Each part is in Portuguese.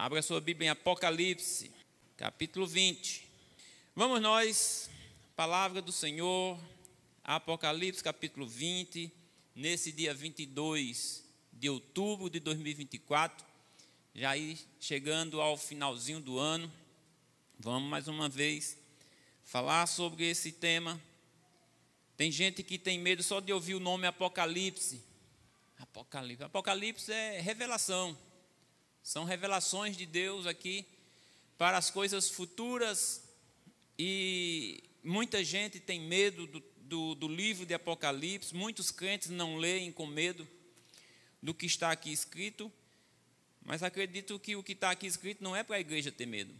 Abra sua Bíblia em Apocalipse, capítulo 20. Vamos nós, palavra do Senhor, Apocalipse, capítulo 20, nesse dia 22 de outubro de 2024, já aí chegando ao finalzinho do ano. Vamos mais uma vez falar sobre esse tema. Tem gente que tem medo só de ouvir o nome Apocalipse. Apocalipse é revelação. São revelações de Deus aqui para as coisas futuras, e muita gente tem medo do livro de Apocalipse. Muitos crentes não leem com medo do que está aqui escrito, mas acredito que o que está aqui escrito não é para a igreja ter medo.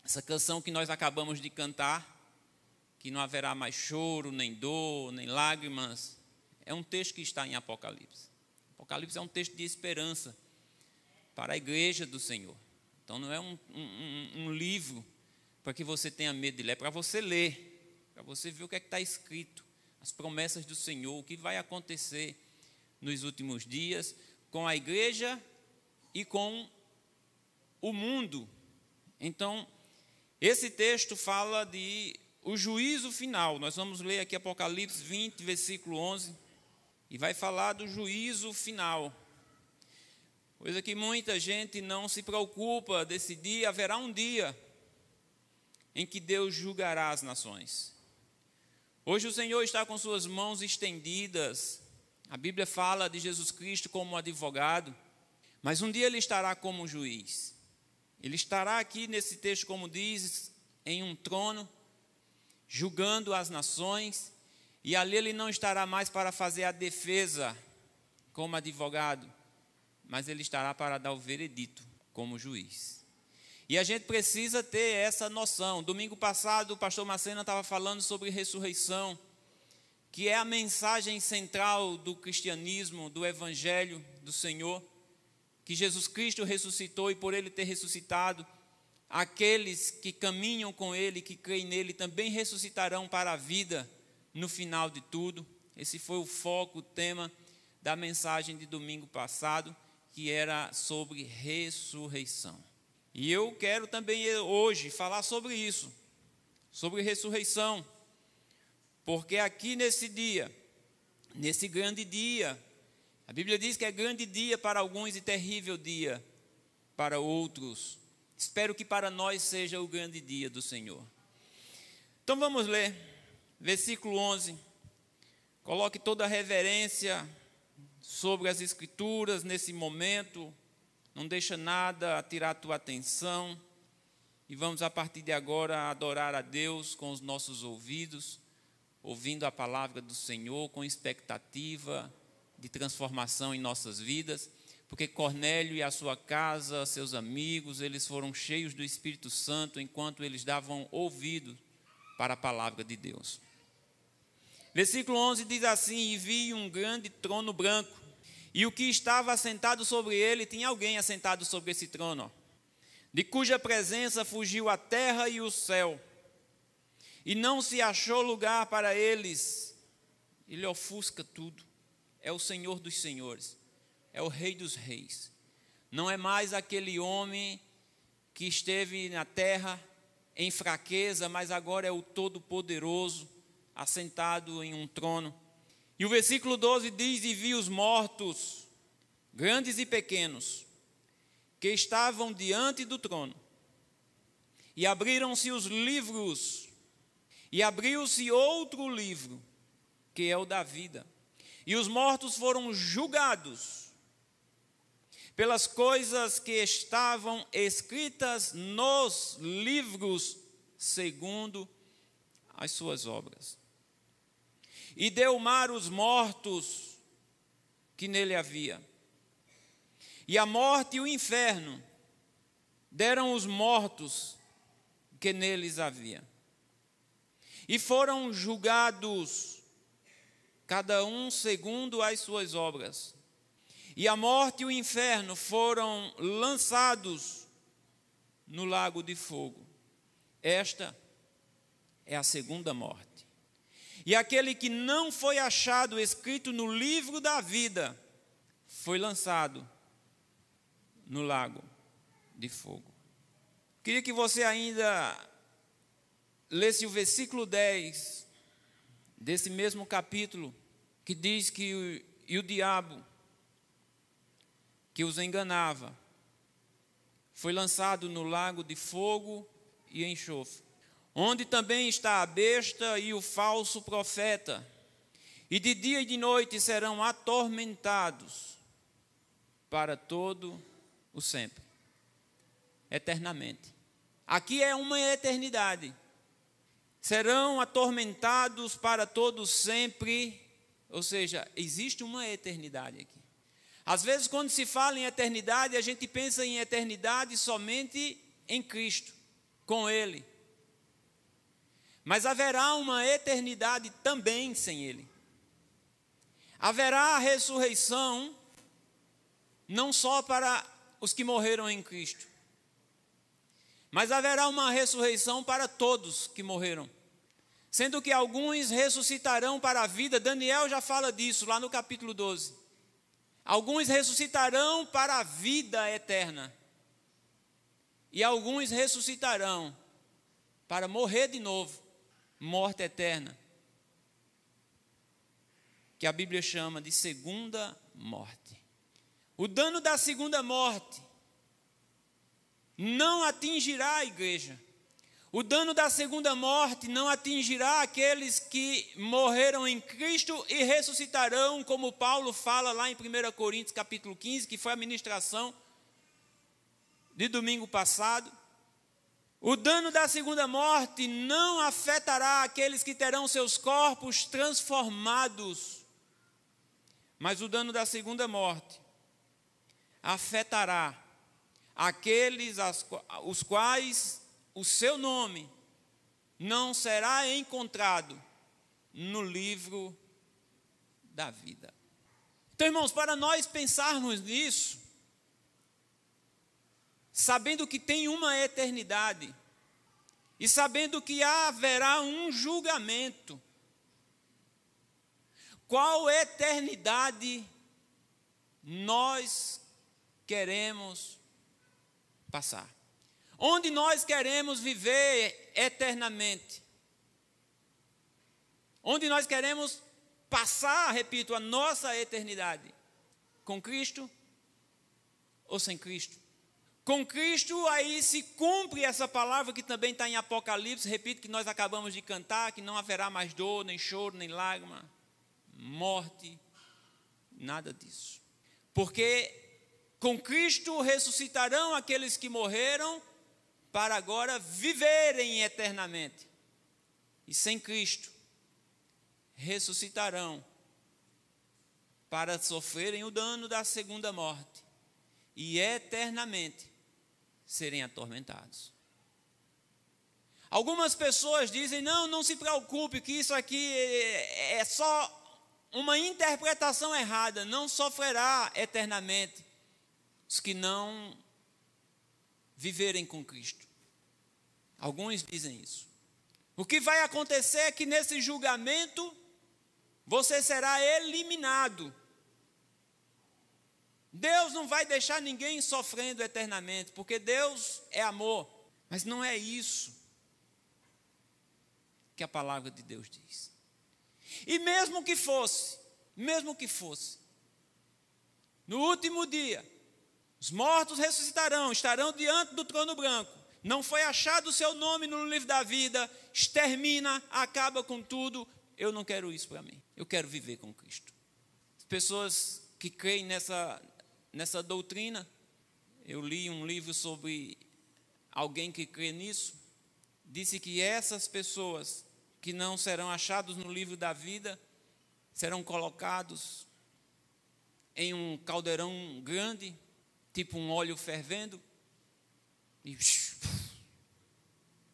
Essa canção que nós acabamos de cantar, que não haverá mais choro, nem dor, nem lágrimas, é um texto que está em Apocalipse. Apocalipse é um texto de esperança para a igreja do Senhor. Então não é um livro para que você tenha medo de ler, é para você ler, para você ver o que é que está escrito, as promessas do Senhor, o que vai acontecer nos últimos dias com a igreja e com o mundo. Então, esse texto fala de o juízo final. Nós vamos ler aqui Apocalipse 20, versículo 11, e vai falar do juízo final. Coisa que muita gente não se preocupa desse dia. Haverá um dia em que Deus julgará as nações. Hoje o Senhor está com suas mãos estendidas. A Bíblia fala de Jesus Cristo como advogado, mas um dia Ele estará como juiz. Ele estará aqui nesse texto, como diz, em um trono, julgando as nações, e ali Ele não estará mais para fazer a defesa como advogado, mas Ele estará para dar o veredito como juiz. E a gente precisa ter essa noção. Domingo passado o pastor Macena estava falando sobre ressurreição, que é a mensagem central do cristianismo, do evangelho do Senhor, que Jesus Cristo ressuscitou, e por Ele ter ressuscitado, aqueles que caminham com Ele, que creem nele, também ressuscitarão para a vida no final de tudo. Esse foi o foco, o tema da mensagem de domingo passado, que era sobre ressurreição. E eu quero também hoje falar sobre isso, sobre ressurreição, porque aqui nesse dia, nesse grande dia, a Bíblia diz que é grande dia para alguns e terrível dia para outros. Espero que para nós seja o grande dia do Senhor. Então vamos ler, versículo 11. Coloque toda a reverência sobre as Escrituras nesse momento. Não deixa nada tirar a tua atenção. E vamos a partir de agora adorar a Deus com os nossos ouvidos, ouvindo a palavra do Senhor com expectativa de transformação em nossas vidas, porque Cornélio e a sua casa, seus amigos, eles foram cheios do Espírito Santo enquanto eles davam ouvido para a palavra de Deus. Versículo 11 diz assim: e vi um grande trono branco, e o que estava assentado sobre ele, tinha alguém assentado sobre esse trono, de cuja presença fugiu a terra e o céu, e não se achou lugar para eles. Ele ofusca tudo. É o Senhor dos senhores, é o Rei dos reis. Não é mais aquele homem que esteve na terra em fraqueza, mas agora é o Todo-Poderoso, assentado em um trono. E o versículo 12 diz: e vi os mortos, grandes e pequenos, que estavam diante do trono, e abriram-se os livros, e abriu-se outro livro, que é o da vida. E os mortos foram julgados pelas coisas que estavam escritas nos livros, segundo as suas obras. E deu mar os mortos que nele havia. E a morte e o inferno deram os mortos que neles havia. E foram julgados, cada um segundo as suas obras. E a morte e o inferno foram lançados no lago de fogo. Esta é a segunda morte. E aquele que não foi achado escrito no livro da vida foi lançado no lago de fogo. Queria que você ainda lesse o versículo 10 desse mesmo capítulo, que diz que o diabo que os enganava foi lançado no lago de fogo e enxofre, onde também está a besta e o falso profeta, e de dia e de noite serão atormentados para todo o sempre, eternamente. Aqui é uma eternidade. Serão atormentados para todo sempre, ou seja, existe uma eternidade aqui. Às vezes, quando se fala em eternidade, a gente pensa em eternidade somente em Cristo, com Ele. Mas haverá uma eternidade também sem Ele. Haverá a ressurreição, não só para os que morreram em Cristo, mas haverá uma ressurreição para todos que morreram. Sendo que alguns ressuscitarão para a vida. Daniel já fala disso lá no capítulo 12. Alguns ressuscitarão para a vida eterna. E alguns ressuscitarão para morrer de novo, morte eterna, que a Bíblia chama de segunda morte. O dano da segunda morte não atingirá a igreja. O dano da segunda morte não atingirá aqueles que morreram em Cristo e ressuscitarão, como Paulo fala lá em 1 Coríntios capítulo 15, que foi a ministração de domingo passado. O dano da segunda morte não afetará aqueles que terão seus corpos transformados, mas o dano da segunda morte afetará aqueles os quais o seu nome não será encontrado no livro da vida. Então, irmãos, para nós pensarmos nisso, sabendo que tem uma eternidade e sabendo que haverá um julgamento, qual eternidade nós queremos passar? Onde nós queremos viver eternamente? Onde nós queremos passar, repito, a nossa eternidade? Com Cristo ou sem Cristo? Com Cristo, aí se cumpre essa palavra que também está em Apocalipse, repito, que nós acabamos de cantar, que não haverá mais dor, nem choro, nem lágrima, morte, nada disso. Porque com Cristo ressuscitarão aqueles que morreram para agora viverem eternamente. E sem Cristo ressuscitarão para sofrerem o dano da segunda morte e eternamente serem atormentados. Algumas pessoas dizem: não se preocupe, que isso aqui é só uma interpretação errada, não sofrerá eternamente os que não viverem com Cristo. Alguns dizem isso. O que vai acontecer é que nesse julgamento você será eliminado. Deus não vai deixar ninguém sofrendo eternamente, porque Deus é amor. Mas não é isso que a palavra de Deus diz. E mesmo que fosse, no último dia, os mortos ressuscitarão, estarão diante do trono branco. Não foi achado o seu nome no livro da vida, extermina, acaba com tudo. Eu não quero isso para mim. Eu quero viver com Cristo. As pessoas que creem nessa doutrina, eu li um livro sobre alguém que crê nisso, disse que essas pessoas que não serão achados no livro da vida serão colocados em um caldeirão grande, tipo um óleo fervendo, e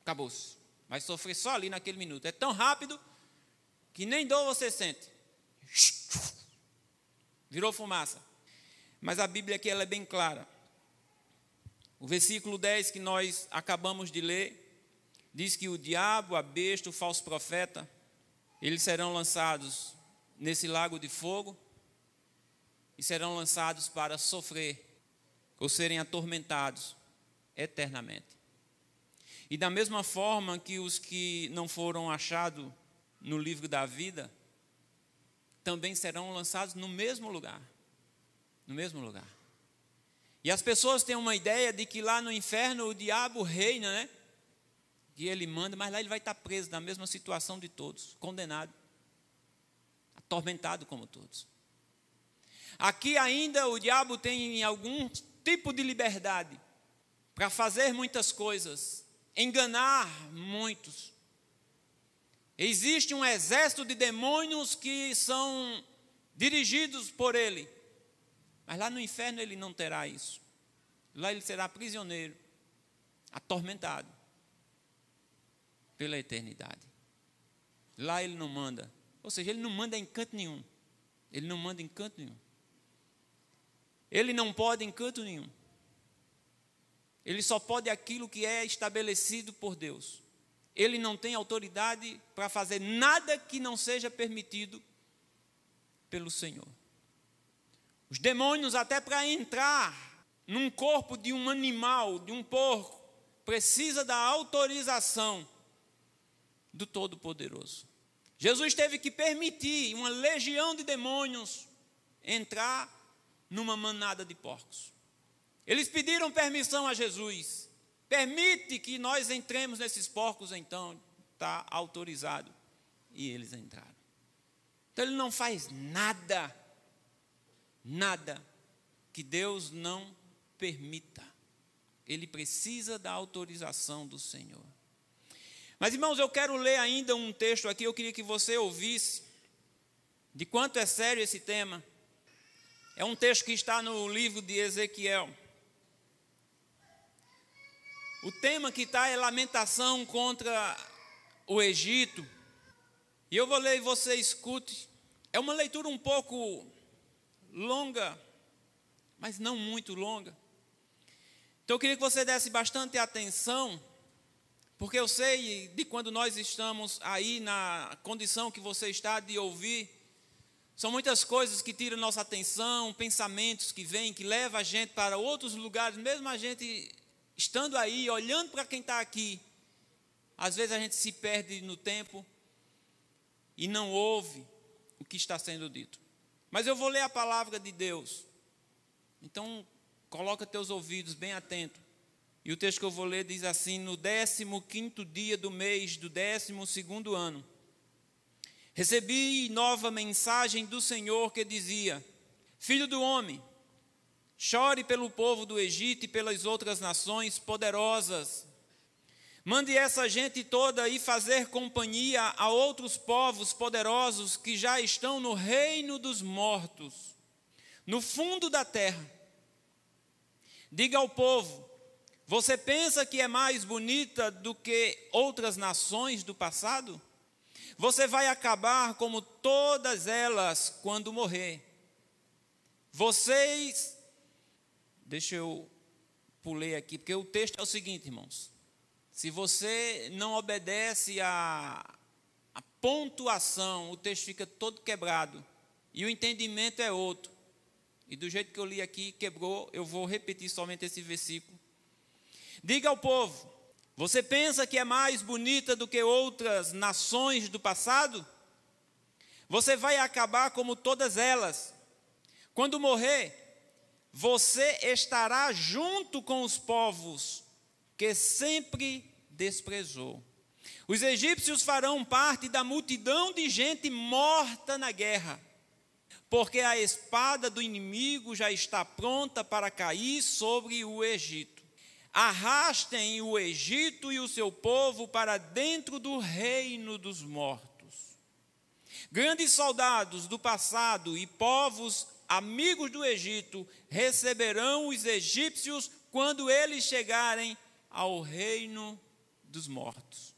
acabou-se. Vai sofrer só ali naquele minuto. É tão rápido que nem dor você sente. Virou fumaça. Mas a Bíblia aqui ela é bem clara. O versículo 10 que nós acabamos de ler diz que o diabo, a besta, o falso profeta, eles serão lançados nesse lago de fogo e serão lançados para sofrer ou serem atormentados eternamente. E da mesma forma que os que não foram achados no livro da vida, também serão lançados no mesmo lugar. No mesmo lugar. E as pessoas têm uma ideia de que lá no inferno o diabo reina, né? Que ele manda, mas lá ele vai estar preso na mesma situação de todos, condenado, atormentado como todos. Aqui ainda o diabo tem algum tipo de liberdade para fazer muitas coisas, enganar muitos. Existe um exército de demônios que são dirigidos por ele. Mas lá no inferno ele não terá isso. Lá ele será prisioneiro, atormentado pela eternidade. Lá ele não manda. Ou seja, ele não manda em canto nenhum. Ele não manda em canto nenhum. Ele não pode em canto nenhum. Ele só pode aquilo que é estabelecido por Deus. Ele não tem autoridade para fazer nada que não seja permitido pelo Senhor. Os demônios, até para entrar num corpo de um animal, de um porco, precisa da autorização do Todo-Poderoso. Jesus teve que permitir uma legião de demônios entrar numa manada de porcos. Eles pediram permissão a Jesus. Permite que nós entremos nesses porcos, então está autorizado. E eles entraram. Então ele não faz nada que Deus não permita. Ele precisa da autorização do Senhor. Mas, irmãos, eu quero ler ainda um texto aqui, eu queria que você ouvisse de quanto é sério esse tema. É um texto que está no livro de Ezequiel. O tema que está é lamentação contra o Egito. E eu vou ler e você escute. É uma leitura um pouco longa, mas não muito longa. Então eu queria que você desse bastante atenção, porque eu sei de quando nós estamos aí na condição que você está de ouvir, são muitas coisas que tiram nossa atenção, pensamentos que vêm, que levam a gente para outros lugares, mesmo a gente estando aí, olhando para quem está aqui, às vezes a gente se perde no tempo e não ouve o que está sendo dito. Mas eu vou ler a palavra de Deus. Então, coloca teus ouvidos bem atentos. E o texto que eu vou ler diz assim: no 15º dia do mês do 12º ano, recebi nova mensagem do Senhor que dizia: Filho do homem, chore pelo povo do Egito e pelas outras nações poderosas. Mande essa gente toda ir fazer companhia a outros povos poderosos que já estão no reino dos mortos, no fundo da terra. Diga ao povo: você pensa que é mais bonita do que outras nações do passado? Você vai acabar como todas elas quando morrer. Vocês... Deixa eu pular aqui, porque o texto é o seguinte, irmãos. Se você não obedece à pontuação, o texto fica todo quebrado. E o entendimento é outro. E do jeito que eu li aqui, quebrou, eu vou repetir somente esse versículo. Diga ao povo: você pensa que é mais bonita do que outras nações do passado? Você vai acabar como todas elas. Quando morrer, você estará junto com os povos que sempre desprezou. Os egípcios farão parte da multidão de gente morta na guerra, porque a espada do inimigo já está pronta para cair sobre o Egito. Arrastem o Egito e o seu povo para dentro do reino dos mortos. Grandes soldados do passado e povos amigos do Egito receberão os egípcios quando eles chegarem ao reino dos mortos.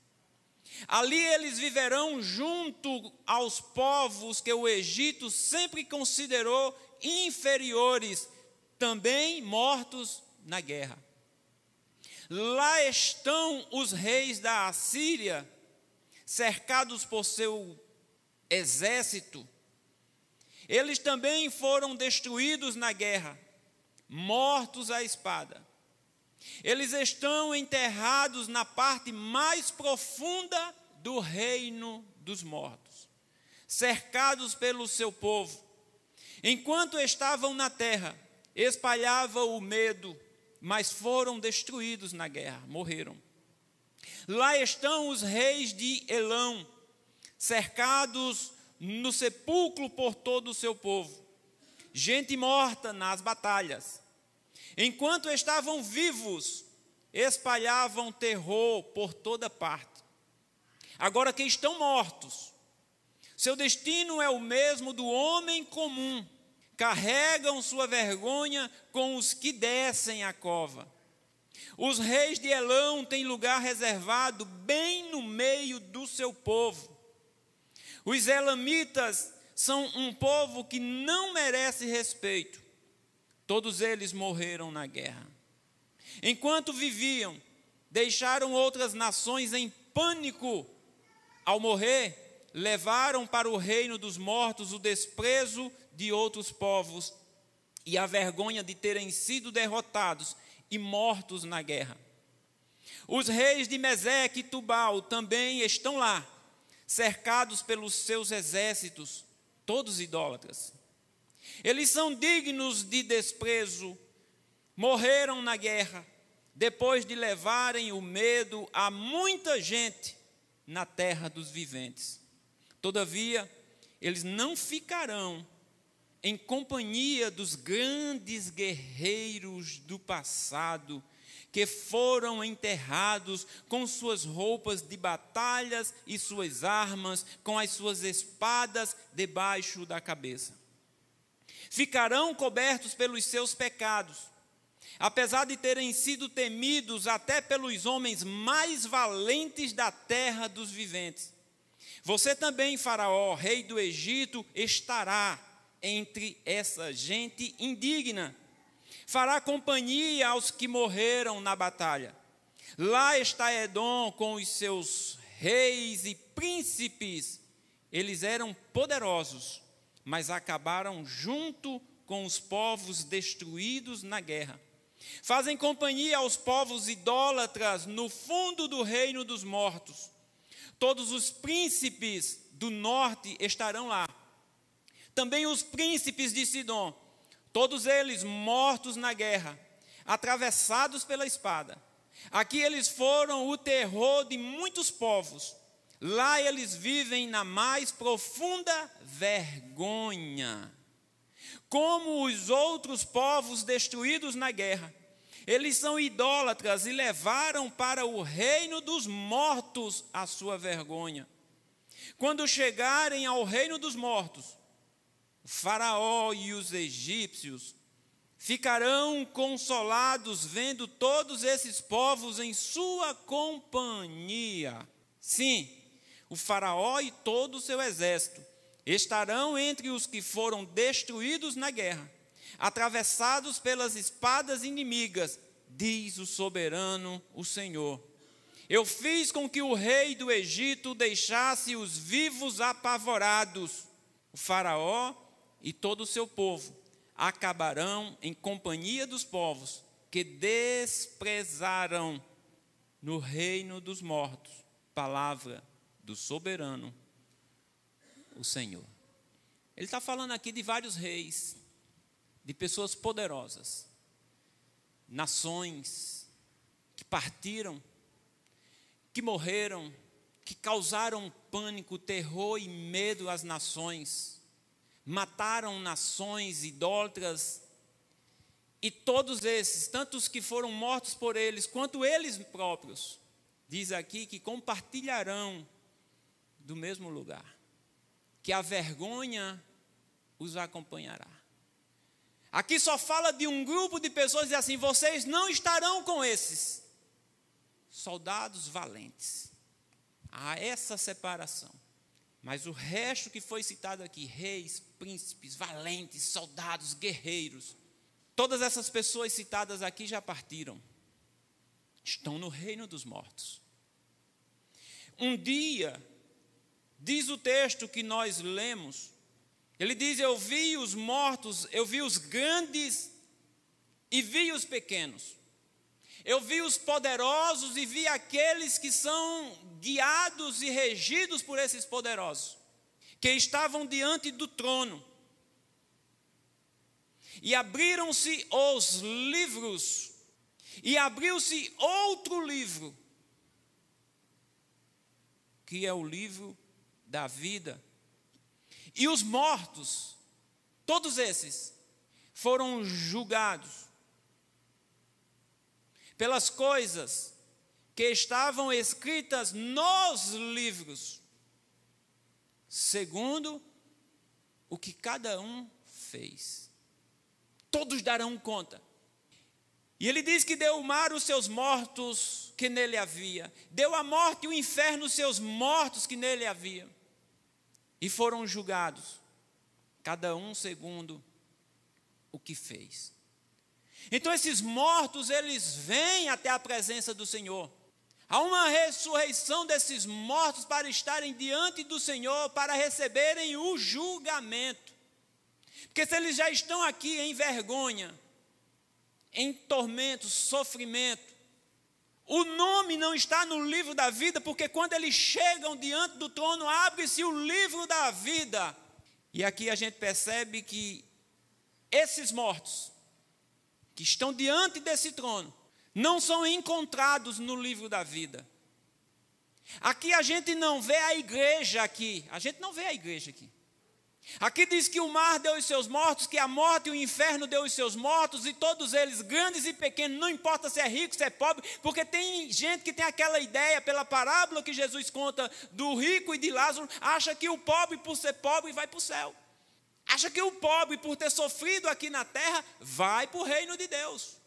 Ali eles viverão junto aos povos que o Egito sempre considerou inferiores, também mortos na guerra. Lá estão os reis da Assíria, cercados por seu exército. Eles também foram destruídos na guerra, mortos à espada. Eles estão enterrados na parte mais profunda do reino dos mortos, cercados pelo seu povo. Enquanto estavam na terra, espalhavam o medo, mas foram destruídos na guerra, morreram. Lá estão os reis de Elão, cercados no sepulcro por todo o seu povo, gente morta nas batalhas. Enquanto estavam vivos, espalhavam terror por toda parte. Agora que estão mortos, seu destino é o mesmo do homem comum. Carregam sua vergonha com os que descem a cova. Os reis de Elão têm lugar reservado bem no meio do seu povo. Os elamitas são um povo que não merece respeito. Todos eles morreram na guerra. Enquanto viviam, deixaram outras nações em pânico. Ao morrer, levaram para o reino dos mortos o desprezo de outros povos e a vergonha de terem sido derrotados e mortos na guerra. Os reis de Meseque e Tubal também estão lá, cercados pelos seus exércitos, todos idólatras. Eles são dignos de desprezo, morreram na guerra, depois de levarem o medo a muita gente na terra dos viventes. Todavia, eles não ficarão em companhia dos grandes guerreiros do passado, que foram enterrados com suas roupas de batalhas e suas armas, com as suas espadas debaixo da cabeça. Ficarão cobertos pelos seus pecados, apesar de terem sido temidos até pelos homens mais valentes da terra dos viventes. Você também, Faraó, rei do Egito, estará entre essa gente indigna. Fará companhia aos que morreram na batalha. Lá está Edom com os seus reis e príncipes. Eles eram poderosos, mas acabaram junto com os povos destruídos na guerra. Fazem companhia aos povos idólatras no fundo do reino dos mortos. Todos os príncipes do norte estarão lá. Também os príncipes de Sidom, todos eles mortos na guerra, atravessados pela espada. Aqui eles foram o terror de muitos povos. Lá eles vivem na mais profunda vergonha. Como os outros povos destruídos na guerra, eles são idólatras e levaram para o reino dos mortos a sua vergonha. Quando chegarem ao reino dos mortos, o Faraó e os egípcios ficarão consolados vendo todos esses povos em sua companhia. Sim, o Faraó e todo o seu exército estarão entre os que foram destruídos na guerra, atravessados pelas espadas inimigas, diz o soberano, o Senhor. Eu fiz com que o rei do Egito deixasse os vivos apavorados. O Faraó e todo o seu povo acabarão em companhia dos povos que desprezaram no reino dos mortos. Palavra do soberano, o Senhor. Ele está falando aqui de vários reis, de pessoas poderosas, nações que partiram, que morreram, que causaram pânico, terror e medo às nações, mataram nações idólatras, e todos esses, tanto os que foram mortos por eles, quanto eles próprios, diz aqui que compartilharão do mesmo lugar, que a vergonha os acompanhará. Aqui só fala de um grupo de pessoas e diz assim: vocês não estarão com esses soldados valentes. Há essa separação. Mas o resto que foi citado aqui, reis, príncipes, valentes, soldados, guerreiros, todas essas pessoas citadas aqui já partiram. Estão no reino dos mortos. Um dia, diz o texto que nós lemos, ele diz: eu vi os mortos, eu vi os grandes e vi os pequenos. Eu vi os poderosos e vi aqueles que são guiados e regidos por esses poderosos, que estavam diante do trono. E abriram-se os livros, e abriu-se outro livro, que é o livro da vida. E os mortos, todos esses, foram julgados pelas coisas que estavam escritas nos livros, segundo o que cada um fez. Todos darão conta. E ele diz que deu o mar os seus mortos que nele havia, deu a morte e o inferno os seus mortos que nele havia, e foram julgados, cada um segundo o que fez. Então esses mortos, eles vêm até a presença do Senhor. Há uma ressurreição desses mortos para estarem diante do Senhor, para receberem o julgamento. Porque se eles já estão aqui em vergonha, em tormento, sofrimento, o nome não está no livro da vida, porque quando eles chegam diante do trono, abre-se o livro da vida. E aqui a gente percebe que esses mortos, que estão diante desse trono, não são encontrados no livro da vida. Aqui a gente não vê a igreja aqui. A gente não vê a igreja aqui. Aqui diz que o mar deu os seus mortos, que a morte e o inferno deu os seus mortos, e todos eles, grandes e pequenos, não importa se é rico, se é pobre, porque tem gente que tem aquela ideia, pela parábola que Jesus conta do rico e de Lázaro, acha que o pobre, por ser pobre, vai para o céu. Acha que o pobre, por ter sofrido aqui na terra, vai para o reino de Deus.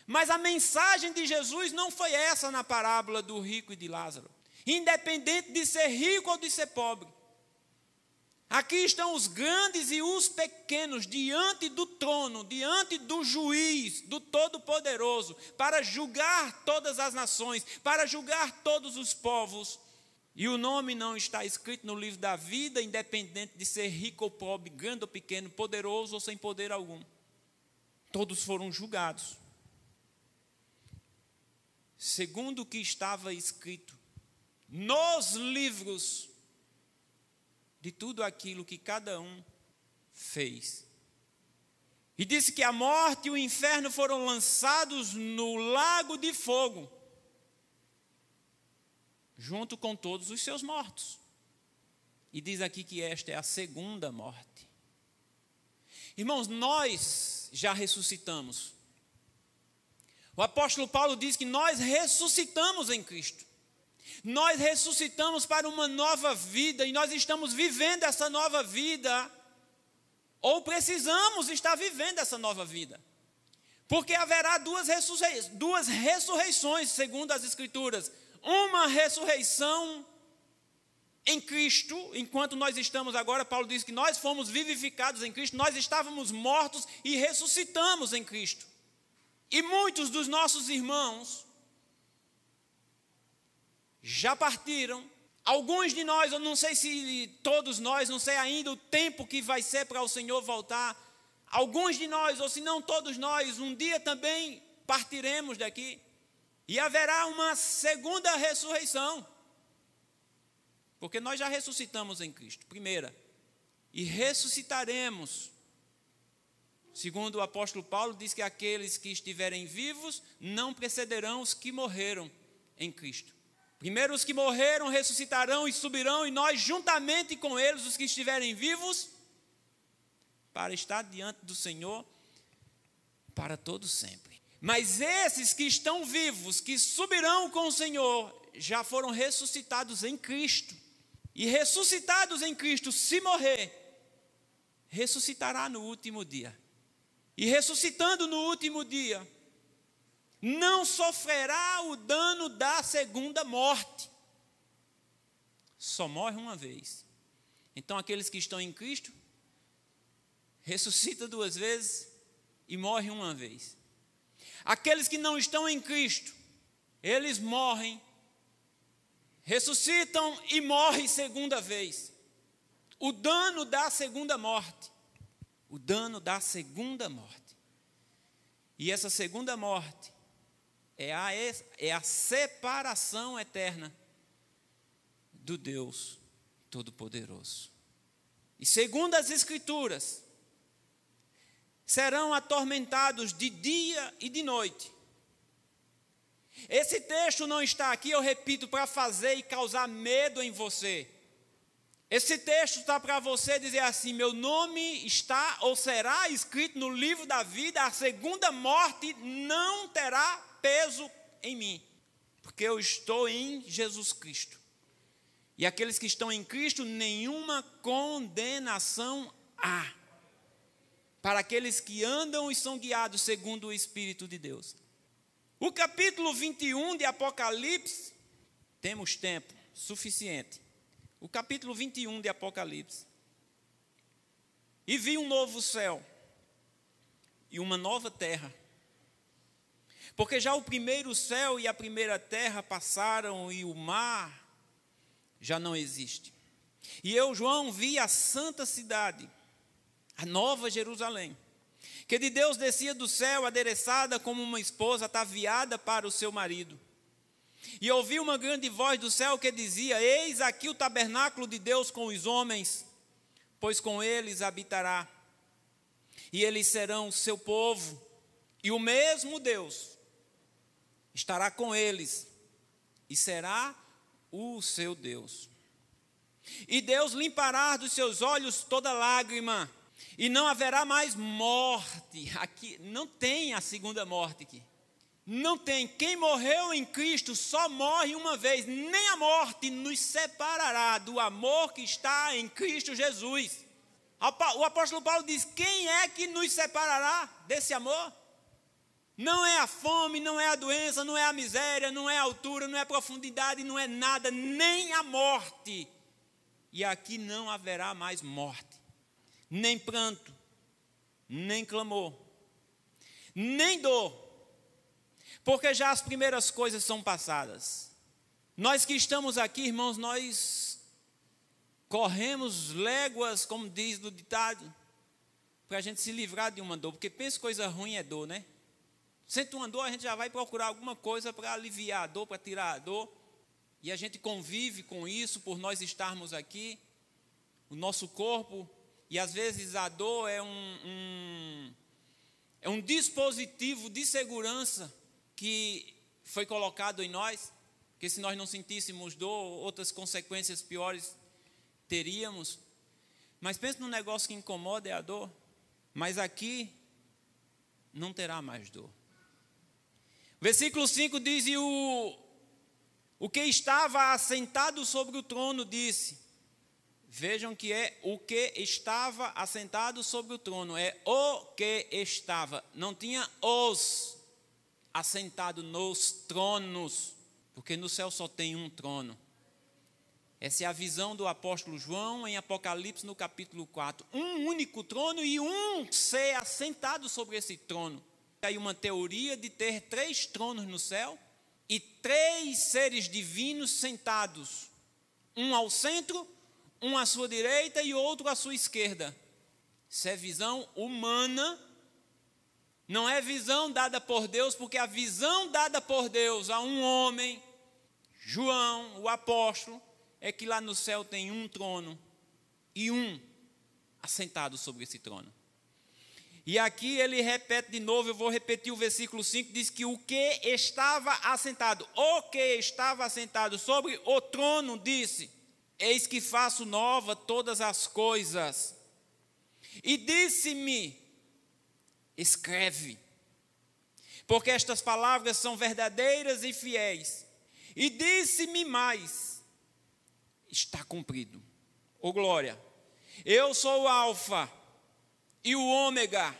Mas a mensagem de Jesus não foi essa na parábola do rico e de Lázaro. Independente de ser rico ou de ser pobre. Aqui estão os grandes e os pequenos diante do trono, diante do juiz, do Todo-Poderoso, para julgar todas as nações, para julgar todos os povos. E o nome não está escrito no livro da vida, independente de ser rico ou pobre, grande ou pequeno, poderoso ou sem poder algum. Todos foram julgados segundo o que estava escrito nos livros de tudo aquilo que cada um fez. E disse que a morte e o inferno foram lançados no lago de fogo, junto com todos os seus mortos. E diz aqui que esta é a segunda morte. Irmãos, nós já ressuscitamos. O apóstolo Paulo diz que nós ressuscitamos em Cristo. Nós ressuscitamos para uma nova vida e nós estamos vivendo essa nova vida, ou precisamos estar vivendo essa nova vida. Porque haverá duas ressurreições, segundo as Escrituras. Uma ressurreição em Cristo, enquanto nós estamos agora, Paulo diz que nós fomos vivificados em Cristo, nós estávamos mortos e ressuscitamos em Cristo. E muitos dos nossos irmãos já partiram. Alguns de nós, eu não sei se todos nós, não sei ainda o tempo que vai ser para o Senhor voltar. Alguns de nós, ou se não todos nós, um dia também partiremos daqui. E haverá uma segunda ressurreição. Porque nós já ressuscitamos em Cristo, primeira. E ressuscitaremos. Segundo o apóstolo Paulo, diz que aqueles que estiverem vivos não precederão os que morreram em Cristo. Primeiro os que morreram ressuscitarão e subirão, e nós juntamente com eles, os que estiverem vivos, para estar diante do Senhor para todo sempre. Mas esses que estão vivos, que subirão com o Senhor, já foram ressuscitados em Cristo. E ressuscitados em Cristo, se morrer, ressuscitará no último dia. E ressuscitando no último dia, não sofrerá o dano da segunda morte. Só morre uma vez. Então aqueles que estão em Cristo, ressuscitam duas vezes e morrem uma vez. Aqueles que não estão em Cristo, eles morrem, ressuscitam e morrem segunda vez. O dano da segunda morte. O dano da segunda morte. E essa segunda morte é a separação eterna do Deus Todo-Poderoso. E segundo as Escrituras, serão atormentados de dia e de noite. Esse texto não está aqui, eu repito, para fazer e causar medo em você. Esse texto está para você dizer assim: meu nome está ou será escrito no livro da vida, a segunda morte não terá peso em mim, porque eu estou em Jesus Cristo. E aqueles que estão em Cristo, nenhuma condenação há, para aqueles que andam e são guiados segundo o Espírito de Deus. O capítulo 21 de Apocalipse, temos tempo suficiente. O capítulo 21 de Apocalipse. E vi um novo céu e uma nova terra. Porque já o primeiro céu e a primeira terra passaram e o mar já não existe. E eu, João, vi a santa cidade, a nova Jerusalém, que de Deus descia do céu, adereçada como uma esposa ataviada para o seu marido. E ouvi uma grande voz do céu que dizia: eis aqui o tabernáculo de Deus com os homens, pois com eles habitará. E eles serão o seu povo, e o mesmo Deus estará com eles, e será o seu Deus. E Deus limpará dos seus olhos toda lágrima, e não haverá mais morte. Aqui não tem a segunda morte aqui. Não tem. Quem morreu em Cristo só morre uma vez. Nem a morte nos separará do amor que está em Cristo Jesus. O apóstolo Paulo diz: quem é que nos separará desse amor? Não é a fome, não é a doença, não é a miséria, não é a altura, não é a profundidade, não é nada, nem a morte. E aqui não haverá mais morte, nem pranto, nem clamor, nem dor, porque já as primeiras coisas são passadas. Nós que estamos aqui, irmãos, nós corremos léguas, como diz no ditado, para a gente se livrar de uma dor, porque pensa, coisa ruim é dor, né? Sente uma dor, a gente já vai procurar alguma coisa para aliviar a dor, para tirar a dor, e a gente convive com isso por nós estarmos aqui, o nosso corpo, e às vezes a dor é um dispositivo de segurança que foi colocado em nós, que se nós não sentíssemos dor, outras consequências piores teríamos. Mas pense num negócio que incomoda, é a dor. Mas aqui não terá mais dor. Versículo 5 diz: e o que estava assentado sobre o trono disse. Vejam que é o que estava assentado sobre o trono, é o que estava, não tinha os assentado nos tronos, porque no céu só tem um trono. Essa é a visão do apóstolo João em Apocalipse no capítulo 4, um único trono e um ser assentado sobre esse trono. Aí uma teoria de ter 3 tronos no céu e 3 seres divinos sentados, um ao centro, um à sua direita e outro à sua esquerda. Isso é visão humana, não é visão dada por Deus, porque a visão dada por Deus a um homem, João, o apóstolo, é que lá no céu tem um trono e um assentado sobre esse trono. E aqui ele repete de novo, eu vou repetir o versículo 5, diz que o que estava assentado sobre o trono disse: eis que faço nova todas as coisas. E disse-me: escreve, porque estas palavras são verdadeiras e fiéis. E disse-me mais: está cumprido. Ô glória! Eu sou o Alfa e o Ômega,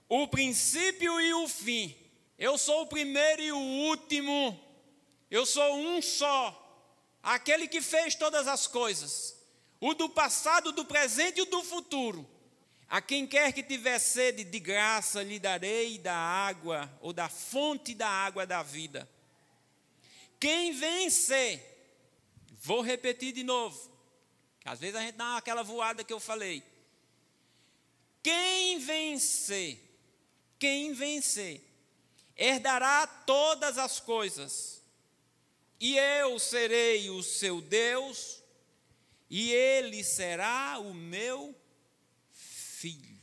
o princípio e o fim. Eu sou o primeiro e o último. Eu sou um só. Aquele que fez todas as coisas, o do passado, do presente e o do futuro. A quem quer que tiver sede, de graça lhe darei da água, ou da fonte da água da vida. Quem vencer, vou repetir de novo, que às vezes a gente dá aquela voada que eu falei. Quem vencer, herdará todas as coisas, e eu serei o seu Deus, e ele será o meu filho.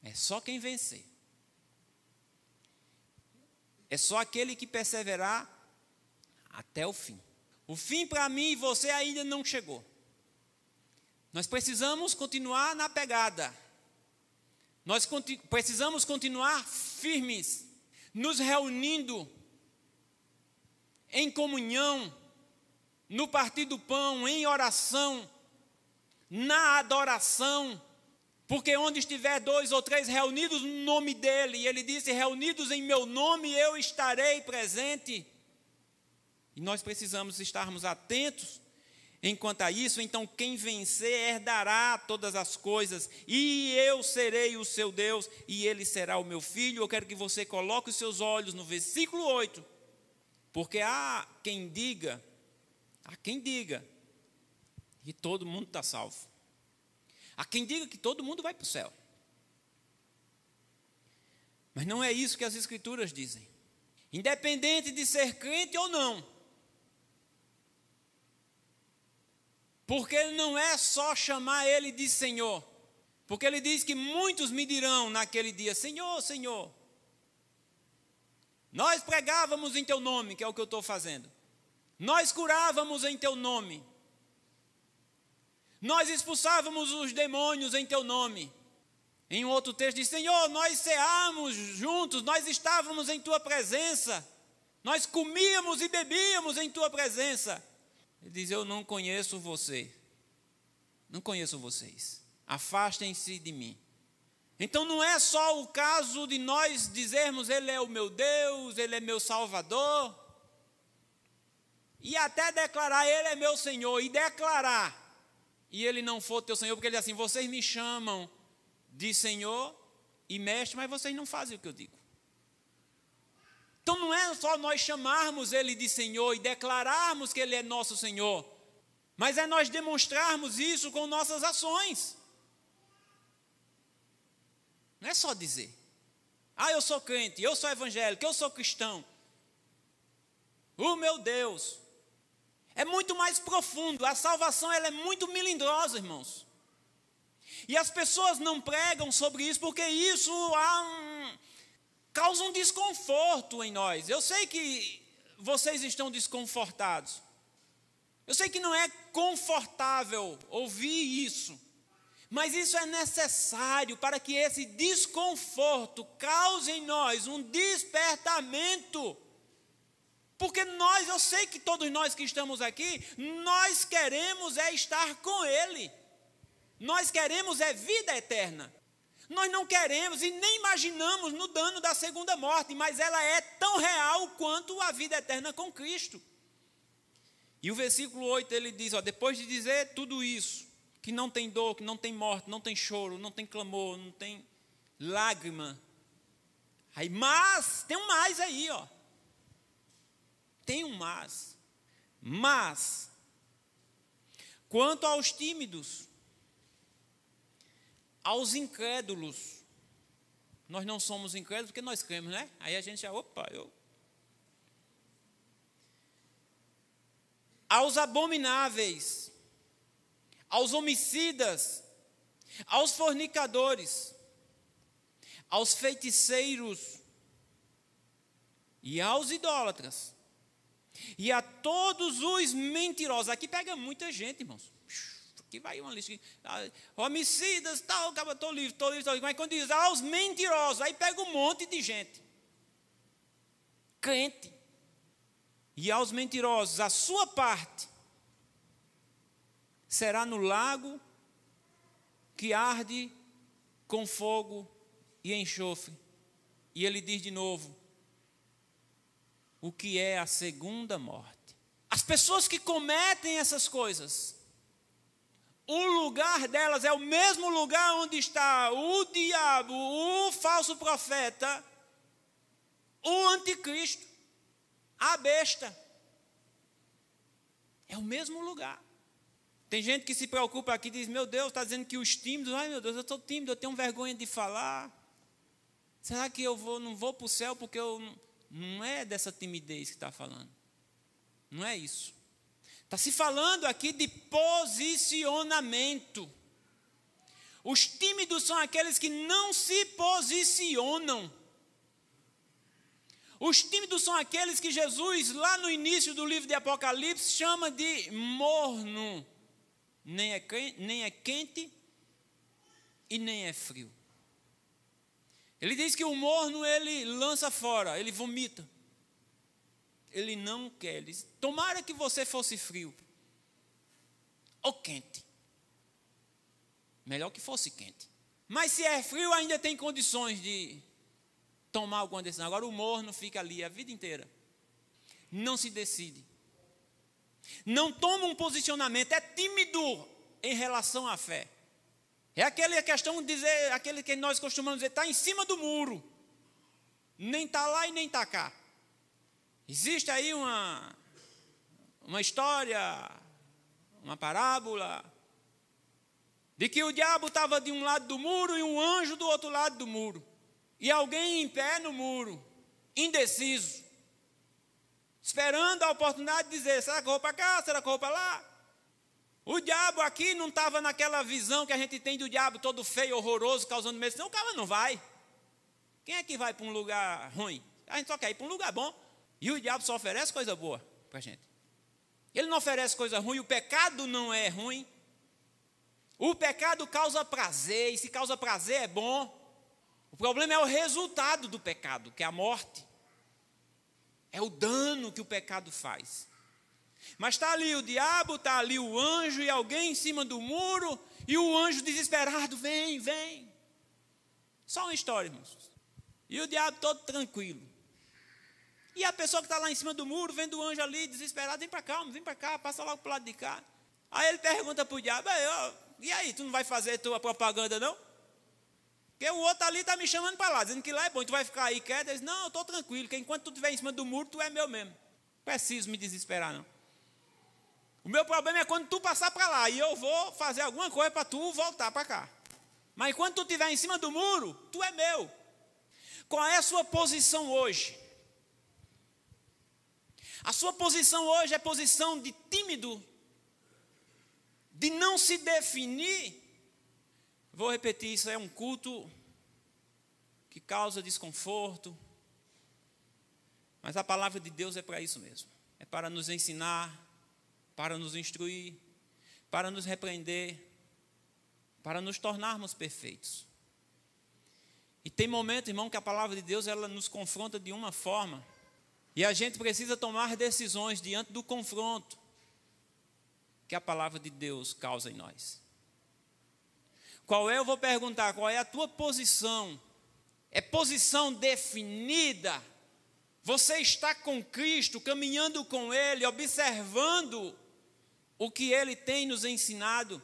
É só quem vencer. É só aquele que perseverar até o fim. O fim para mim e você ainda não chegou. Nós precisamos continuar na pegada. Nós precisamos continuar firmes, nos reunindo em comunhão, no partir do pão, em oração, na adoração, porque onde estiver 2 ou 3 reunidos no nome dele, e ele disse, reunidos em meu nome, eu estarei presente. E nós precisamos estarmos atentos enquanto a isso. Então quem vencer herdará todas as coisas, e eu serei o seu Deus, e ele será o meu filho. Eu quero que você coloque os seus olhos no versículo 8, porque há quem diga que todo mundo está salvo. Há quem diga que todo mundo vai para o céu. Mas não é isso que as Escrituras dizem. Independente de ser crente ou não. Porque não é só chamar ele de Senhor. Porque ele diz que muitos me dirão naquele dia, Senhor, Senhor, nós pregávamos em teu nome, que é o que eu estou fazendo. Nós curávamos em teu nome. Nós expulsávamos os demônios em teu nome. Em um outro texto diz, Senhor, nós ceávamos juntos, nós estávamos em tua presença. Nós comíamos e bebíamos em tua presença. Ele diz, eu não conheço você. Não conheço vocês. Afastem-se de mim. Então não é só o caso de nós dizermos, ele é o meu Deus, ele é meu Salvador. E até declarar, ele é meu Senhor. E declarar, e ele não for teu Senhor, porque ele diz assim, vocês me chamam de Senhor e mestre, mas vocês não fazem o que eu digo. Então não é só nós chamarmos ele de Senhor e declararmos que ele é nosso Senhor, mas é nós demonstrarmos isso com nossas ações. Não é só dizer, eu sou crente, eu sou evangélico, eu sou cristão. Meu Deus, é muito mais profundo. A salvação ela é muito melindrosa, irmãos. E as pessoas não pregam sobre isso porque isso causa um desconforto em nós. Eu sei que vocês estão desconfortados. Eu sei que não é confortável ouvir isso. Mas isso é necessário para que esse desconforto cause em nós um despertamento. Porque eu sei que todos nós que estamos aqui, nós queremos estar com Ele. Nós queremos vida eterna. Nós não queremos e nem imaginamos no dano da segunda morte, mas ela é tão real quanto a vida eterna com Cristo. E o versículo 8 ele diz, depois de dizer tudo isso, que não tem dor, que não tem morte, não tem choro, não tem clamor, não tem lágrima. Mas, tem um mais aí, Tem um mas. Mas, quanto aos tímidos, aos incrédulos, nós não somos incrédulos porque nós cremos, né? Aí a gente já, aos abomináveis, aos homicidas, aos fornicadores, aos feiticeiros e aos idólatras, e a todos os mentirosos. Aqui pega muita gente, irmãos. Aqui vai uma lista. Homicidas, tal, estou livre. Mas quando diz aos mentirosos, aí pega um monte de gente. Crente. E aos mentirosos, a sua parte será no lago que arde com fogo e enxofre. E ele diz de novo, o que é a segunda morte. As pessoas que cometem essas coisas, o lugar delas é o mesmo lugar onde está o diabo, o falso profeta, o anticristo, a besta. É o mesmo lugar. Tem gente que se preocupa aqui e diz, meu Deus, está dizendo que os tímidos, meu Deus, eu estou tímido, eu tenho vergonha de falar. Será que eu não vou para o céu porque eu Não é dessa timidez que está falando. Não é isso. Está se falando aqui de posicionamento. Os tímidos são aqueles que não se posicionam. Os tímidos são aqueles que Jesus, lá no início do livro de Apocalipse, chama de morno. Nem é quente e nem é frio. Ele diz que o morno ele lança fora, ele vomita. Ele não quer. Ele diz, tomara que você fosse frio ou quente. Melhor que fosse quente. Mas se é frio, ainda tem condições de tomar alguma decisão. Agora o morno fica ali a vida inteira. Não se decide. Não toma um posicionamento. É tímido em relação à fé. É aquela questão de dizer, aquele que nós costumamos dizer, está em cima do muro. Nem está lá e nem está cá. Existe aí uma história, uma parábola, de que o diabo estava de um lado do muro e um anjo do outro lado do muro. E alguém em pé no muro, indeciso, esperando a oportunidade de dizer, será que eu vou para cá, será que eu vou para lá? O diabo aqui não estava naquela visão que a gente tem do diabo todo feio, horroroso, causando medo. Não, o cara não vai. Quem é que vai para um lugar ruim? A gente só quer ir para um lugar bom. E o diabo só oferece coisa boa para a gente. Ele não oferece coisa ruim, o pecado não é ruim. O pecado causa prazer, e se causa prazer é bom. O problema é o resultado do pecado, que é a morte. É o dano que o pecado faz. Mas está ali o diabo, está ali o anjo e alguém em cima do muro, e o anjo desesperado, vem, vem. Só uma história, irmãos. E o diabo todo tranquilo. E a pessoa que está lá em cima do muro, vendo o anjo ali, desesperado, vem para cá, vem para cá, passa logo para o lado de cá. Aí ele pergunta para o diabo, e aí, tu não vai fazer tua propaganda não? Porque o outro ali está me chamando para lá, dizendo que lá é bom, tu vai ficar aí quieto. Ele diz, não, eu estou tranquilo, que enquanto tu estiver em cima do muro, tu é meu mesmo. Não preciso me desesperar não. O meu problema é quando tu passar para lá, e eu vou fazer alguma coisa para tu voltar para cá. Mas quando tu estiver em cima do muro, tu é meu. Qual é a sua posição hoje? A sua posição hoje é posição de tímido, de não se definir. Vou repetir, isso é um culto que causa desconforto, mas a palavra de Deus é para isso mesmo. É para nos ensinar, para nos instruir, para nos repreender, para nos tornarmos perfeitos. E tem momento, irmão, que a palavra de Deus ela nos confronta de uma forma, e a gente precisa tomar decisões diante do confronto que a palavra de Deus causa em nós. Eu vou perguntar, qual é a tua posição? É posição definida? Você está com Cristo, caminhando com Ele, observando o que Ele tem nos ensinado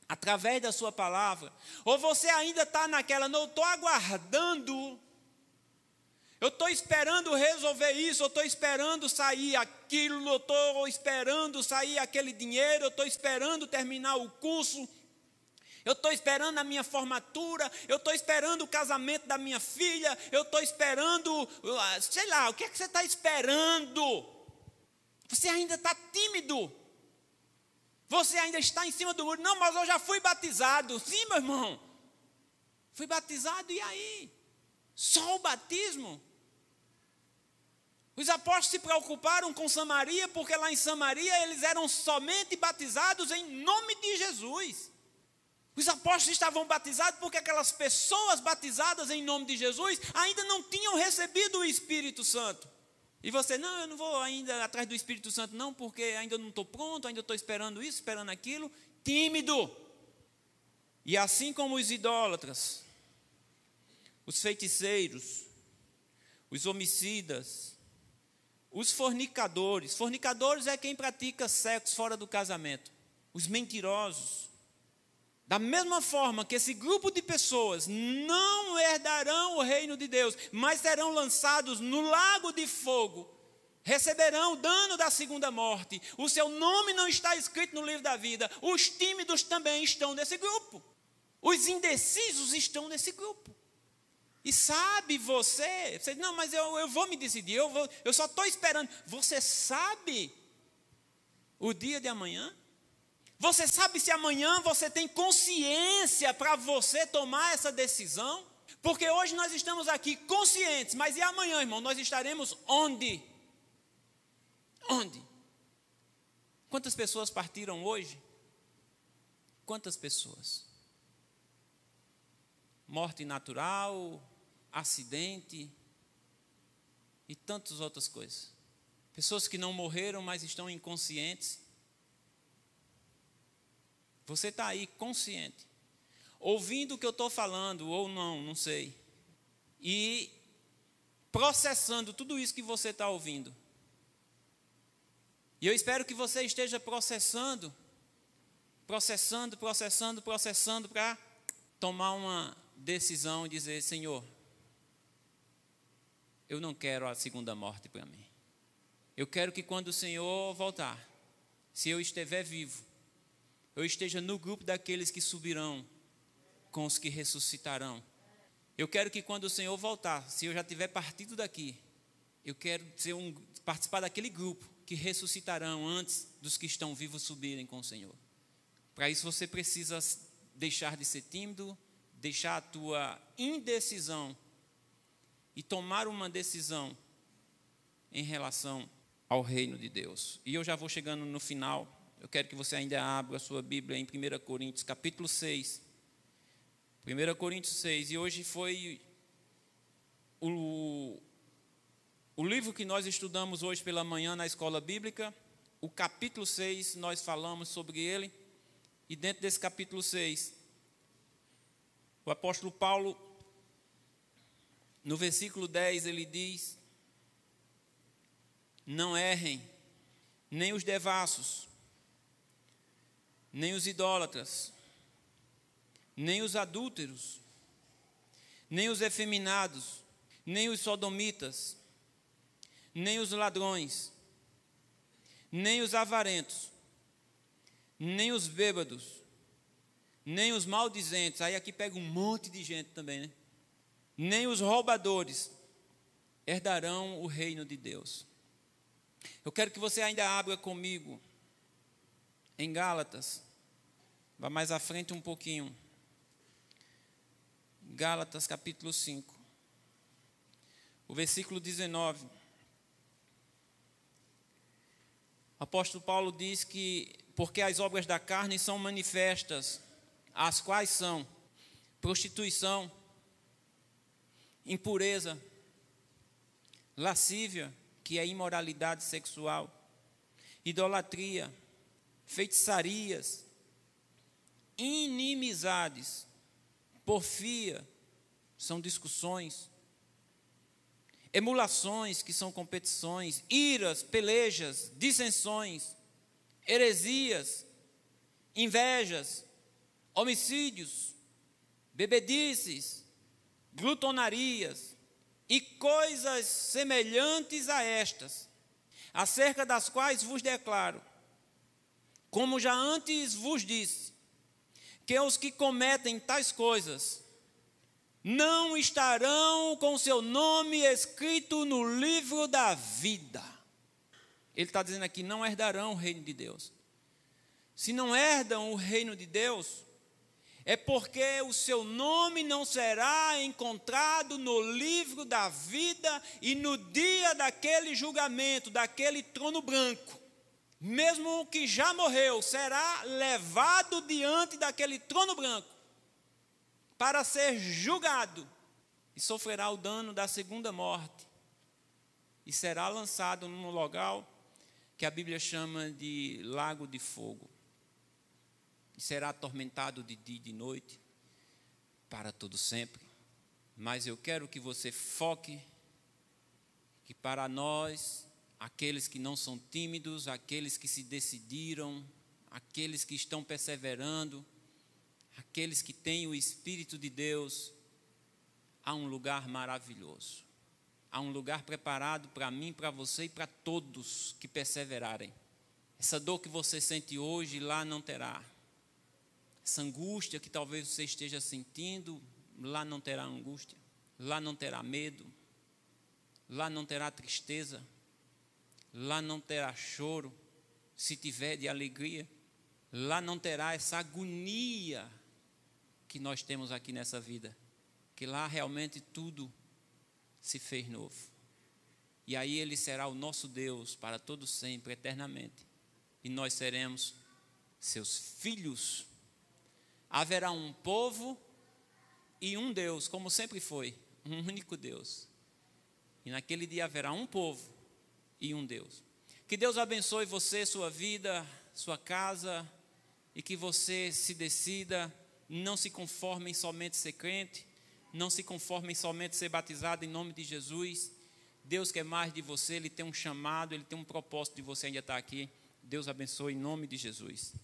através da sua palavra? Ou você ainda está naquela, não, eu estou aguardando, eu estou esperando resolver isso, eu estou esperando sair aquilo, eu estou esperando sair aquele dinheiro, eu estou esperando terminar o curso, eu estou esperando a minha formatura, eu estou esperando o casamento da minha filha, eu estou esperando, sei lá, o que é que você está esperando? Você ainda está tímido. Você ainda está em cima do muro. Não, mas eu já fui batizado. Sim, meu irmão. Fui batizado e aí? Só o batismo? Os apóstolos se preocuparam com Samaria, porque lá em Samaria eles eram somente batizados em nome de Jesus. Os apóstolos estavam batizados porque aquelas pessoas batizadas em nome de Jesus ainda não tinham recebido o Espírito Santo. E você, não, eu não vou ainda atrás do Espírito Santo não, porque ainda não estou pronto, ainda estou esperando isso, esperando aquilo. Tímido. E assim como os idólatras, os feiticeiros, os homicidas, os fornicadores. Fornicadores é quem pratica sexo fora do casamento. Os mentirosos. Da mesma forma que esse grupo de pessoas não herdarão o reino de Deus, mas serão lançados no lago de fogo, receberão o dano da segunda morte. O seu nome não está escrito no livro da vida. Os tímidos também estão nesse grupo. Os indecisos estão nesse grupo. E sabe você diz, não, mas eu vou me decidir, eu só estou esperando. Você sabe o dia de amanhã? Você sabe se amanhã você tem consciência para você tomar essa decisão? Porque hoje nós estamos aqui conscientes, mas e amanhã, irmão? Nós estaremos onde? Onde? Quantas pessoas partiram hoje? Quantas pessoas? Morte natural, acidente e tantas outras coisas. Pessoas que não morreram, mas estão inconscientes. Você está aí consciente, ouvindo o que eu estou falando, ou não, não sei. E processando tudo isso que você está ouvindo. E eu espero que você esteja processando para tomar uma decisão e dizer, Senhor, eu não quero a segunda morte para mim. Eu quero que quando o Senhor voltar, se eu estiver vivo, eu esteja no grupo daqueles que subirão com os que ressuscitarão. Eu quero que quando o Senhor voltar, se eu já tiver partido daqui, eu quero participar daquele grupo que ressuscitarão antes dos que estão vivos subirem com o Senhor. Para isso você precisa deixar de ser tímido, deixar a tua indecisão e tomar uma decisão em relação ao reino de Deus. E eu já vou chegando no final. Eu quero que você ainda abra a sua Bíblia em 1 Coríntios, capítulo 6. 1 Coríntios 6. E hoje foi o livro que nós estudamos hoje pela manhã na escola bíblica. O capítulo 6, nós falamos sobre ele. E dentro desse capítulo 6, o apóstolo Paulo, no versículo 10, ele diz: não errem, nem os devassos, nem os idólatras, nem os adúlteros, nem os efeminados, nem os sodomitas, nem os ladrões, nem os avarentos, nem os bêbados, nem os maldizentes. Aí aqui pega um monte de gente também, né? Nem os roubadores herdarão o reino de Deus. Eu quero que você ainda abra comigo em Gálatas, vá mais à frente um pouquinho. Gálatas capítulo 5, o versículo 19. O apóstolo Paulo diz que, porque as obras da carne são manifestas, as quais são prostituição, impureza, lascívia, que é imoralidade sexual, idolatria, feitiçarias, inimizades, porfia, são discussões, emulações, que são competições, iras, pelejas, dissensões, heresias, invejas, homicídios, bebedices, glutonarias e coisas semelhantes a estas, acerca das quais vos declaro, como já antes vos disse, que os que cometem tais coisas não estarão com seu nome escrito no livro da vida. Ele está dizendo aqui, não herdarão o reino de Deus. Se não herdam o reino de Deus, é porque o seu nome não será encontrado no livro da vida e no dia daquele julgamento, daquele trono branco. Mesmo o que já morreu será levado diante daquele trono branco para ser julgado e sofrerá o dano da segunda morte e será lançado num local que a Bíblia chama de lago de fogo. E será atormentado de dia e de noite para todo sempre. Mas eu quero que você foque que para nós, aqueles que não são tímidos, aqueles que se decidiram, aqueles que estão perseverando, aqueles que têm o Espírito de Deus, há um lugar maravilhoso. Há um lugar preparado para mim, para você e para todos que perseverarem. Essa dor que você sente hoje, lá não terá. Essa angústia que talvez você esteja sentindo, lá não terá angústia. Lá não terá medo, lá não terá tristeza, lá não terá choro, se tiver de alegria. Lá não terá essa agonia que nós temos aqui nessa vida, que lá realmente tudo se fez novo. E aí Ele será o nosso Deus para todo sempre, eternamente. E nós seremos seus filhos. Haverá um povo e um Deus, como sempre foi, um único Deus. E naquele dia haverá um povo e um Deus. Que Deus abençoe você, sua vida, sua casa, e que você se decida, não se conforme em somente ser crente, não se conforme em somente ser batizado em nome de Jesus. Deus quer mais de você, Ele tem um chamado, Ele tem um propósito de você ainda estar aqui. Deus abençoe em nome de Jesus.